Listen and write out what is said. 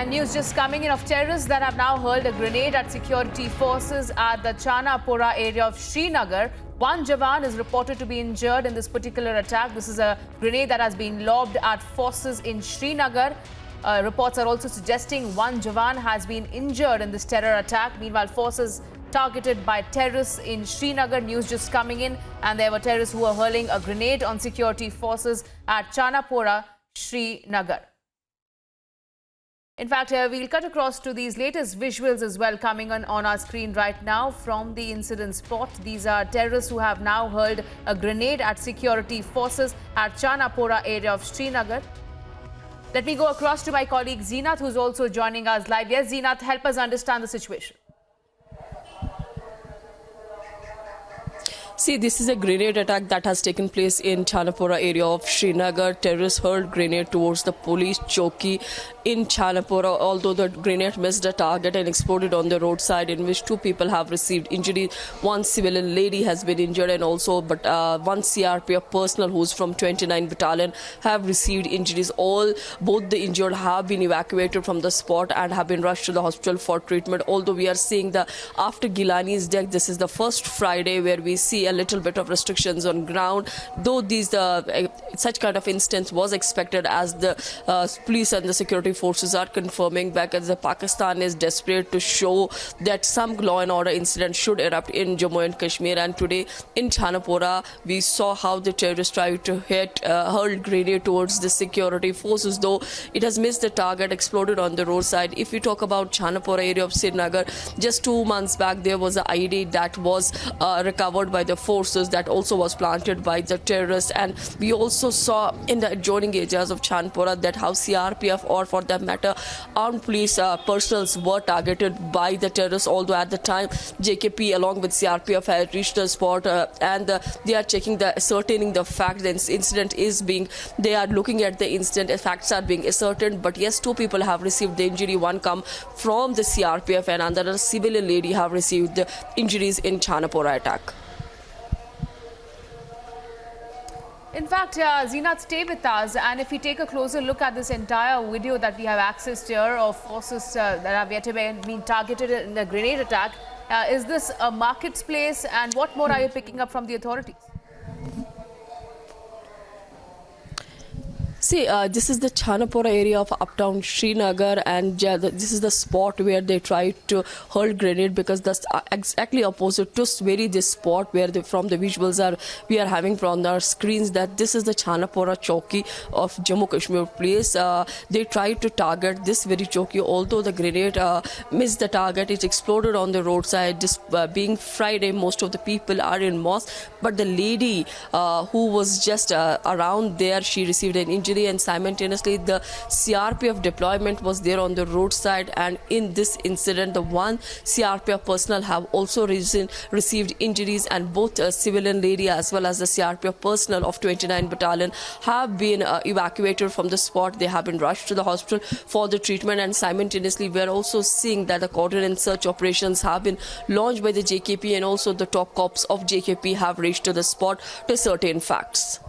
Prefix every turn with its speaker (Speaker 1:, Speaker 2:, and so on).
Speaker 1: And news just coming in of terrorists that have now hurled a grenade at security forces at the Chanapora area of Srinagar. One Jawan is reported to be injured in this particular attack. This is a grenade that has been lobbed at forces in Srinagar. Reports are also suggesting one Jawan has been injured in this terror attack. Meanwhile, forces targeted by terrorists in Srinagar. News just coming in, and there were terrorists who were hurling a grenade on security forces at Chanapora, Srinagar. In fact, we'll cut across to these latest visuals as well coming on our screen right now from the incident spot. These are terrorists who have now hurled a grenade at security forces at Chanapora area of Srinagar. Let me go across to my colleague Zeenat, who's also joining us live. Yes, Zeenat, help us understand the situation.
Speaker 2: See, this is a grenade attack that has taken place in Chanapora area of Srinagar. Terrorists hurled grenade towards the police choki in Chanapora, although the grenade missed a target and exploded on the roadside, in which 2 people have received injuries. One civilian lady has been injured, and also one CRPF personnel who's from 29 Battalion have received injuries. Both the injured have been evacuated from the spot and have been rushed to the hospital for treatment. Although we are seeing after Gilani's death, this is the first Friday where we see a little bit of restrictions on ground, though such kind of instance was expected, as the police and the security forces are confirming back as Pakistan is desperate to show that some law and order incident should erupt in Jammu and Kashmir. And today in Chanapora, we saw how the terrorists tried to hurl grenade towards the security forces, though it has missed the target, exploded on the roadside. If we talk about Chanapora area of Srinagar, just 2 months back there was an IED that was recovered by the forces that also was planted by the terrorists. And we also saw in the adjoining areas of Chanapora that how CRPF, or for that matter armed police personnel, were targeted by the terrorists, although at the time JKP along with CRPF had reached the spot and they are ascertaining the fact that this incident is being, they are looking at the incident, facts are being ascertained. But yes, 2 people have received the injury, one come from the CRPF and another civilian lady have received the injuries in Chanapora attack.
Speaker 1: In fact, Zeenat, stay with us, and if we take a closer look at this entire video that we have accessed here of forces that have yet to be targeted in the grenade attack, is this a marketplace, and what more are you picking up from the authorities?
Speaker 2: See, this is the Chanapora area of uptown Srinagar, and this is the spot where they tried to hurl grenade, because that's exactly opposite to this spot where from the visuals we are having from our screens, that this is the Chanapora Chowki of Jammu Kashmir place. They tried to target this very chowki, although the grenade missed the target. It exploded on the roadside. This being Friday, most of the people are in mosque, but the lady who was just around there, she received an injury. And simultaneously the CRPF deployment was there on the roadside, and in this incident the one CRPF personnel have also received injuries, and both a civilian lady as well as the CRPF personnel of 29 Battalion have been evacuated from the spot. They have been rushed to the hospital for the treatment, and simultaneously we are also seeing that the coordinated search operations have been launched by the JKP, and also the top cops of JKP have reached to the spot to ascertain facts.